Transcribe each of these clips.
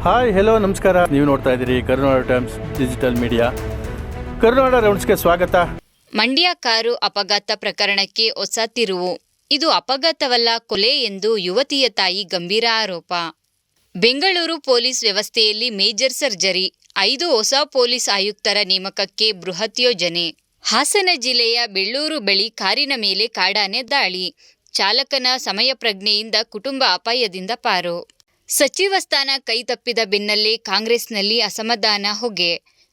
Hi hello ನಮಸ್ಕಾರ. ನೀವು ನೋಡ್ತಾ ಇದ್ದೀರಿ ಕರುನಾಡ ಟೈಮ್ಸ್ ಡಿಜಿಟಲ್ ಮೀಡಿಯಾ. ಕರುನಾಡ ರೌಂಡ್ಸ್ಗೆ ಸ್ವಾಗತ. ಮಂಡ್ಯ ಕಾರು ಅಪಘಾತ ಪ್ರಕರಣಕ್ಕೆ ಹೊಸ ತಿರುವು. ಇದು ಅಪಘಾತವಲ್ಲ, ಕೊಲೆ ಎಂದು ಯುವತಿಯ ತಾಯಿ ಗಂಭೀರ ಆರೋಪ. ಬೆಂಗಳೂರು ಪೊಲೀಸ್ ವ್ಯವಸ್ಥೆಯಲ್ಲಿ ಮೇಜರ್ ಸರ್ಜರಿ, 5 ಹೊಸ ಪೊಲೀಸ್ ಆಯುಕ್ತರ ನೇಮಕಕ್ಕೆ ಬೃಹತ್ ಯೋಜನೆ. ಹಾಸನ ಜಿಲ್ಲೆಯ ಬೆಳ್ಳೂರು ಬಳಿ ಕಾರಿನ ಮೇಲೆ ಕಾಡಾನೆ ದಾಳಿ, ಚಾಲಕನ ಸಮಯ ಪ್ರಜ್ಞೆಯಿಂದ ಕುಟುಂಬ ಅಪಾಯದಿಂದ ಪಾರು. ಸಚಿವ ಸ್ಥಾನ ಕೈತಪ್ಪಿದ ಬೆನ್ನಲ್ಲೇ ಕಾಂಗ್ರೆಸ್ನಲ್ಲಿ ಅಸಮಾಧಾನ ಹೊಗೆ.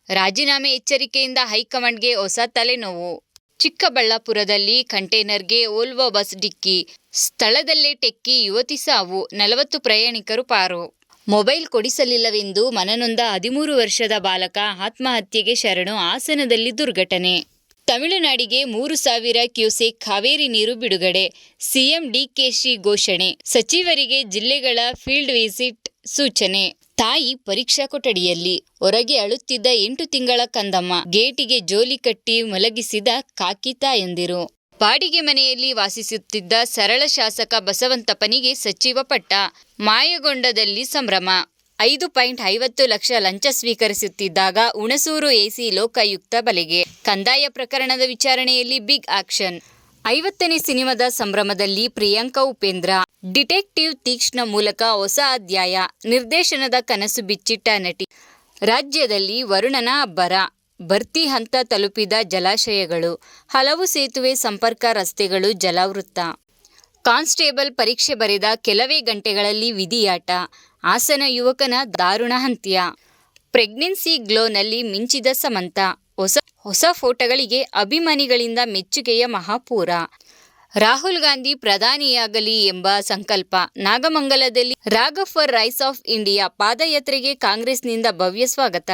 ರಾಜೀನಾಮೆ ಎಚ್ಚರಿಕೆಯಿಂದ ಹೈಕಮಾಂಡ್ಗೆ ಹೊಸ ತಲೆನೋವು. ಚಿಕ್ಕಬಳ್ಳಾಪುರದಲ್ಲಿ ಕಂಟೈನರ್ಗೆ ವೋಲ್ವೋ ಬಸ್ ಡಿಕ್ಕಿ, ಸ್ಥಳದಲ್ಲೇ ಟೆಕ್ಕಿ ಯುವತಿ ಸಾವು, 40 ಪ್ರಯಾಣಿಕರು ಪಾರು. ಮೊಬೈಲ್ ಕೊಡಿಸಲಿಲ್ಲವೆಂದು ಮನನೊಂದ 13 ವರ್ಷದ ಬಾಲಕ ಆತ್ಮಹತ್ಯೆಗೆ ಶರಣು. ಹಾಸನದಲ್ಲಿ ದುರ್ಘಟನೆ. ತಮಿಳುನಾಡಿಗೆ 3,000 ಕ್ಯೂಸೆಕ್ ಕಾವೇರಿ ನೀರು ಬಿಡುಗಡೆ, ಸಿಎಂ ಡಿಕೆಶಿ ಘೋಷಣೆ. ಸಚಿವರಿಗೆ ಜಿಲ್ಲೆಗಳ ಫೀಲ್ಡ್ ವಿಸಿಟ್ ಸೂಚನೆ. ತಾಯಿ ಪರೀಕ್ಷಾ ಕೊಠಡಿಯಲ್ಲಿ, ಹೊರಗೆ ಅಳುತ್ತಿದ್ದ 8 ತಿಂಗಳ ಕಂದಮ್ಮ, ಗೇಟಿಗೆ ಜೋಲಿ ಕಟ್ಟಿ ಮಲಗಿಸಿದ ಖಾಕಿ ತಾಯಂದಿರು. ಬಾಡಿಗೆ ಮನೆಯಲ್ಲಿ ವಾಸಿಸುತ್ತಿದ್ದ ಸರಳ ಶಾಸಕ ಬಸವಂತಪ್ಪನಿಗೆ ಸಚಿವ ಪಟ್ಟ, ಮಾಯಗೊಂಡದಲ್ಲಿ ಸಂಭ್ರಮ. 5.50 ಲಕ್ಷ ಲಂಚ ಸ್ವೀಕರಿಸುತ್ತಿದ್ದಾಗ ಹುಣಸೂರು ಎಸಿ ಲೋಕಾಯುಕ್ತ ಬಲೆಗೆ. ಕಂದಾಯ ಪ್ರಕರಣದ ವಿಚಾರಣೆಯಲ್ಲಿ ಬಿಗ್ ಆಕ್ಷನ್. 50ನೇ ಸಿನಿಮಾದ ಸಂಭ್ರಮದಲ್ಲಿ ಪ್ರಿಯಾಂಕಾ ಉಪೇಂದ್ರ. ಡಿಟೆಕ್ಟಿವ್ ತೀಕ್ಷ್ಣ ಮೂಲಕ ಹೊಸ ಅಧ್ಯಾಯ, ನಿರ್ದೇಶನದ ಕನಸು ಬಿಚ್ಚಿಟ್ಟ ನಟಿ. ರಾಜ್ಯದಲ್ಲಿ ವರುಣನ ಅಬ್ಬರ, ಭರ್ತಿ ಹಂತ ತಲುಪಿದ ಜಲಾಶಯಗಳು, ಹಲವು ಸೇತುವೆ ಸಂಪರ್ಕ ರಸ್ತೆಗಳು ಜಲಾವೃತ. ಕಾನ್ಸ್ಟೇಬಲ್ ಪರೀಕ್ಷೆ ಬರೆದ ಕೆಲವೇ ಗಂಟೆಗಳಲ್ಲಿ ವಿಧಿಯಾಟ, ಹಾಸನ ಯುವಕನ ದಾರುಣ ಹತ್ಯ. ಪ್ರೆಗ್ನೆನ್ಸಿ ಗ್ಲೋನಲ್ಲಿ ಮಿಂಚಿದ ಸಮಂತ, ಹೊಸ ಫೋಟೋಗಳಿಗೆ ಅಭಿಮಾನಿಗಳಿಂದ ಮೆಚ್ಚುಗೆಯ ಮಹಾಪೂರ. ರಾಹುಲ್ ಗಾಂಧಿ ಪ್ರಧಾನಿಯಾಗಲಿ ಎಂಬ ಸಂಕಲ್ಪ. ನಾಗಮಂಗಲದಲ್ಲಿ ರಾಗ ಫಾರ್ ರೈಸ್ ಆಫ್ ಇಂಡಿಯಾ ಪಾದಯಾತ್ರೆಗೆ ಕಾಂಗ್ರೆಸ್ನಿಂದ ಭವ್ಯ ಸ್ವಾಗತ.